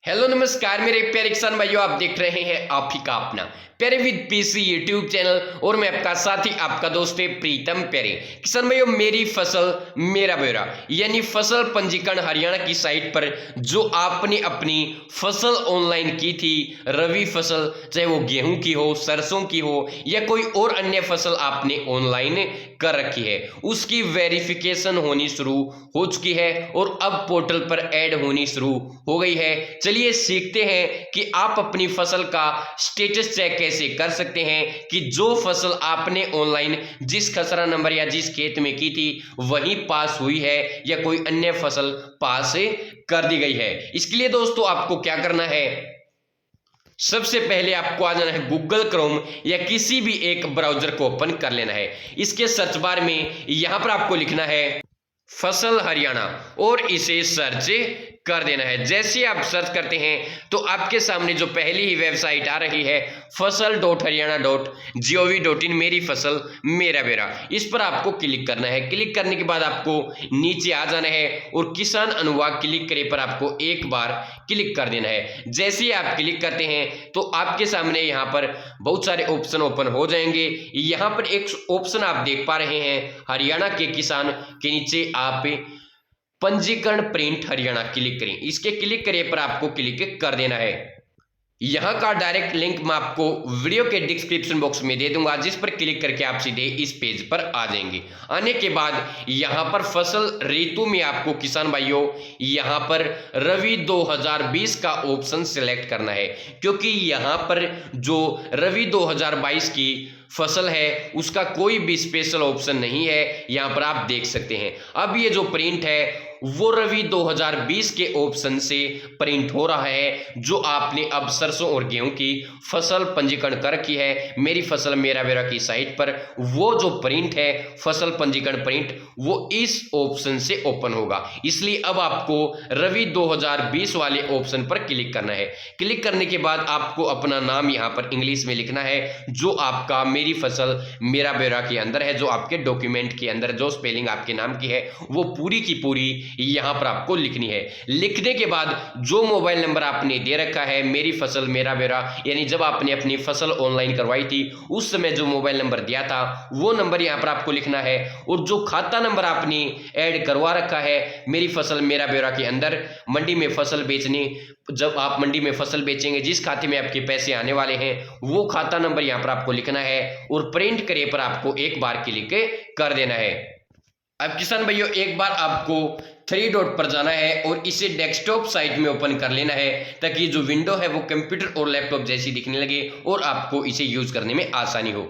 Hello नमस्कार मेरे प्यारे किसान भाइयों, आप देख रहे हैं आप ही का अपना प्यारे विद पीसी यूट्यूब चैनल और मैं आपका साथी आपका दोस्त है प्रीतम प्यारे। किसान भाइयों, मेरी फसल मेरा ब्यौरा यानी फसल पंजीकरण हरियाणा की साइट पर जो आपने अपनी फसल ऑनलाइन की थी, रवि फसल चाहे वो गेहूं की हो, सरसों की हो या कोई और अन्य फसल आपने ऑनलाइन कर रखी है, उसकी वेरिफिकेशन होनी शुरू हो चुकी है और अब पोर्टल पर ऐड होनी शुरू हो गई है। चलिए सीखते हैं कि आप अपनी फसल का स्टेटस चेक कैसे कर सकते हैं कि जो फसल आपने ऑनलाइन जिस खसरा नंबर या जिस खेत में की थी वही पास हुई है या कोई अन्य फसल पास कर दी गई है। इसके लिए दोस्तों आपको क्या करना है, सबसे पहले आपको आ जाना है गूगल क्रोम या किसी भी एक ब्राउजर को ओपन कर लेना है। इसके सर्च बार में यहां पर आपको लिखना है फसल हरियाणा और इसे सर्च कर देना है। जैसे आप सर्च करते हैं तो आपके सामने जो पहली ही वेबसाइट आ रही है फसल.हरियाणा.gov.in मेरी फसल मेरा ब्यौरा, इस पर आपको क्लिक करना है। क्लिक करने के बाद आपको नीचे आ जाना है और किसान अनुभाग क्लिक करे पर आपको एक बार क्लिक कर देना है। जैसे ही आप क्लिक करते हैं तो आपके सामने यहाँ पर बहुत सारे ऑप्शन ओपन हो जाएंगे। यहाँ पर एक ऑप्शन आप देख पा रहे हैं हरियाणा के किसान के नीचे आप पंजीकरण प्रिंट हरियाणा क्लिक करें। इसके क्लिक करे पर आपको क्लिक कर देना है। यहां का डायरेक्ट लिंक मैं आपको वीडियो के डिस्क्रिप्शन बॉक्स में दे दूंगा, जिस पर क्लिक करके आप सीधे इस पेज पर आ जाएंगे। आने के बाद यहां पर फसल ऋतु में आपको किसान भाइयों यहां पर रवि 2020 का ऑप्शन सिलेक्ट करना है, क्योंकि यहां पर जो रवि 2022 की फसल है उसका कोई भी स्पेशल ऑप्शन नहीं है। यहां पर आप देख सकते हैं अब ये जो प्रिंट है वो रवि 2020 के ऑप्शन से प्रिंट हो रहा है। जो आपने अब सरसों और गेहूं की फसल पंजीकरण कर रखी है मेरी फसल मेरा ब्यौरा की साइट पर, वो जो प्रिंट है फसल पंजीकरण प्रिंट वो इस ऑप्शन से ओपन होगा। इसलिए अब आपको रवि 2020 वाले ऑप्शन पर क्लिक करना है। क्लिक करने के बाद आपको अपना नाम यहाँ पर इंग्लिश में लिखना है, जो आपका मेरी फसल मेरा ब्यौरा के अंदर है, जो आपके डॉक्यूमेंट के अंदर जो स्पेलिंग आपके नाम की है वो पूरी की पूरी यहां पर आपको लिखनी है। लिखने के बाद जो मोबाइल नंबर आपने दे रखा है मेरी फसल मेरा ब्यौरा, यानी जब आपने अपनी फसल ऑनलाइन करवाई थी उस समय जो मोबाइल नंबर दिया था वो नंबर यहां पर आपको लिखना है। और जो खाता नंबर आपने ऐड करवा रखा है मेरी फसल मेरा ब्यौरा के अंदर मंडी में फसल बेचने, जब आप मंडी में फसल बेचेंगे जिस खाते में आपके पैसे आने वाले हैं वो खाता नंबर यहां पर आपको लिखना है और प्रिंट करे पर आपको एक बार क्लिक कर देना है। अब किसान भाइयों एक बार आपको 3 डॉट पर जाना है और इसे डेस्कटॉप साइट में ओपन कर लेना है, ताकि जो विंडो है वो कंप्यूटर और लैपटॉप जैसी दिखने लगे और आपको इसे यूज करने में आसानी हो।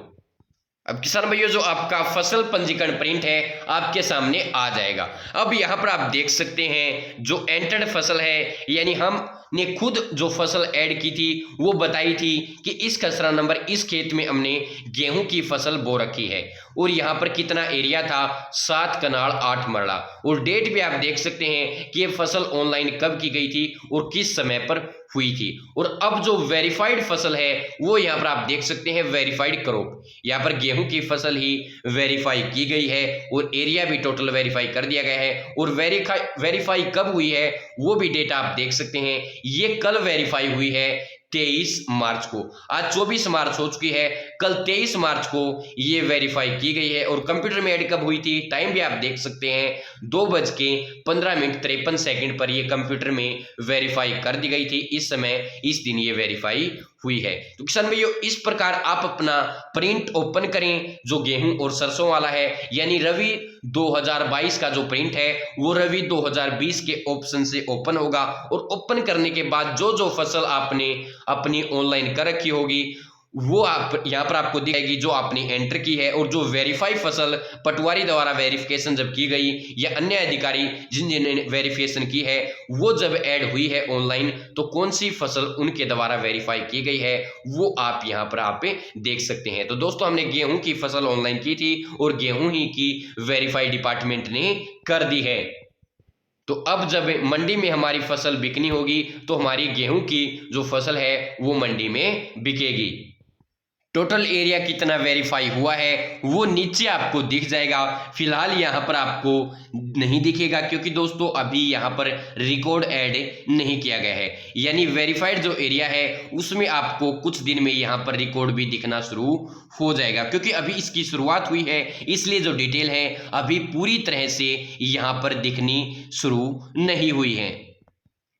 अब किसान भाइयों जो आपका फसल पंजीकरण प्रिंट है आपके सामने आ जाएगा। अब यहाँ पर आप देख सकते हैं जो एंटर्ड फसल है, यानी हमने खुद जो फसल ऐड की थी वो बताई थी कि इस खसरा नंबर इस खेत में हमने गेहूं की फसल बो रखी है और यहाँ पर कितना एरिया था 7 कनाल 8 मरला, और डेट भी आप देख सकते हैं कि ये फसल ऑनलाइन कब की गई थी और किस समय पर हुई थी। और अब जो वेरीफाइड फसल है वो यहाँ पर आप देख सकते हैं वेरीफाइड क्रॉप, यहाँ पर गेहूं की फसल ही वेरीफाई की गई है और एरिया भी टोटल वेरीफाई कर दिया गया है। और वेरीफाई कब हुई है वो भी डेटा आप देख सकते हैं, ये कल वेरीफाई हुई है 23 मार्च को। आज 24 मार्च हो चुकी है, कल 23 मार्च को ये वेरीफाई की गई है। और कंप्यूटर में ऐड कब हुई थी टाइम भी आप देख सकते हैं 2:15:53 पर ये कंप्यूटर में वेरीफाई कर दी गई थी। इस समय इस दिन ये वेरीफाई हुई है। तो किसान भाइयों इस प्रकार आप अपना प्रिंट ओपन करें जो गेहूं और सरसों वाला है, यानी रवि 2022 का जो प्रिंट है वो रवि 2020 के ऑप्शन से ओपन होगा। और ओपन करने के बाद जो जो फसल आपने अपनी ऑनलाइन कर रखी होगी वो आप यहाँ पर आपको दिखाएगी जो आपने एंटर की है। और जो वेरीफाई फसल पटवारी द्वारा वेरिफिकेशन जब की गई या अन्य अधिकारी जिन्होंने वेरिफिकेशन की है वो जब ऐड हुई है ऑनलाइन तो कौन सी फसल उनके द्वारा वेरीफाई की गई है वो आप यहाँ पर आप देख सकते हैं। तो दोस्तों हमने गेहूं की फसल ऑनलाइन की थी और गेहूं ही की वेरीफाई डिपार्टमेंट ने कर दी है। तो अब जब मंडी में हमारी फसल बिकनी होगी तो हमारी गेहूं की जो फसल है वो मंडी में बिकेगी। टोटल एरिया कितना वेरीफाई हुआ है वो नीचे आपको दिख जाएगा। फिलहाल यहाँ पर आपको नहीं दिखेगा क्योंकि दोस्तों अभी यहाँ पर रिकॉर्ड ऐड नहीं किया गया है, यानी वेरीफाइड जो एरिया है उसमें आपको कुछ दिन में यहाँ पर रिकॉर्ड भी दिखना शुरू हो जाएगा, क्योंकि अभी इसकी शुरुआत हुई है इसलिए जो डिटेल है अभी पूरी तरह से यहाँ पर दिखनी शुरू नहीं हुई है।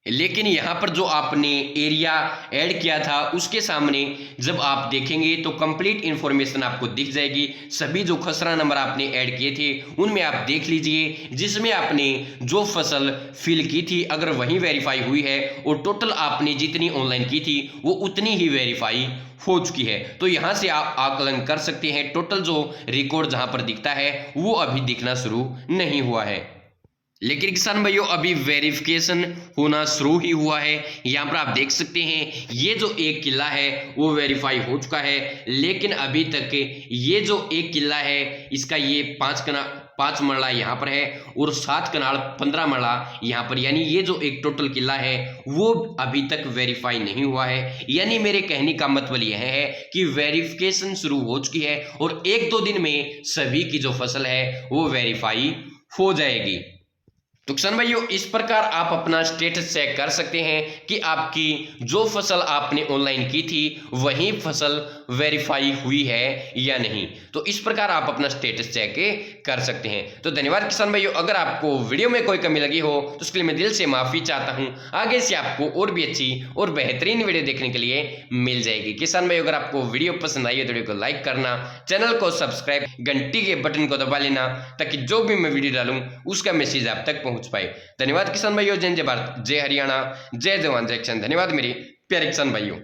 लेकिन यहाँ पर जो आपने एरिया ऐड किया था उसके सामने जब आप देखेंगे तो कंप्लीट इन्फॉर्मेशन आपको दिख जाएगी। सभी जो खसरा नंबर आपने ऐड किए थे उनमें आप देख लीजिए, जिसमें आपने जो फसल फिल की थी अगर वही वेरीफाई हुई है और टोटल आपने जितनी ऑनलाइन की थी वो उतनी ही वेरीफाई हो चुकी है। तो यहाँ से आप आकलन कर सकते हैं टोटल जो रिकॉर्ड जहाँ पर दिखता है वो अभी दिखना शुरू नहीं हुआ है। लेकिन किसान भाइयों अभी वेरिफिकेशन होना शुरू ही हुआ है। यहाँ पर आप देख सकते हैं ये जो एक किला है वो वेरीफाई हो चुका है, लेकिन अभी तक ये जो एक किला है इसका ये 5 मरला यहाँ पर है और 7 कनाल 15 मरला यहाँ पर, यानी ये जो एक टोटल किला है वो अभी तक वेरीफाई नहीं हुआ है। यानी मेरे कहने का मतलब यह है कि वेरिफिकेशन शुरू हो चुकी है और 1-2 दिन में सभी की जो फसल है वो वेरीफाई हो जाएगी। तो किसान भाइयों इस प्रकार आप अपना स्टेटस चेक कर सकते हैं कि आपकी जो फसल आपने ऑनलाइन की थी वही फसल वेरीफाई हुई है या नहीं। तो इस प्रकार आप अपना स्टेटस चेक कर सकते हैं। तो धन्यवाद किसान भाइयों, अगर आपको वीडियो में कोई कमी लगी हो तो उसके लिए मैं दिल से माफी चाहता हूं। आगे से आपको और भी अच्छी और बेहतरीन वीडियो देखने के लिए मिल जाएगी। किसान भाइयों अगर आपको वीडियो पसंद आई है तो वीडियो को लाइक करना, चैनल को सब्सक्राइब, घंटी के बटन को दबा लेना ताकि जो भी मैं वीडियो डालूं उसका मैसेज आप तक पहुंच पाए। धन्यवाद किसान भाइयों, जय भारत, जय हरियाणा, जय जवान जय किसान। धन्यवाद मेरे प्यारे किसान भाइयों।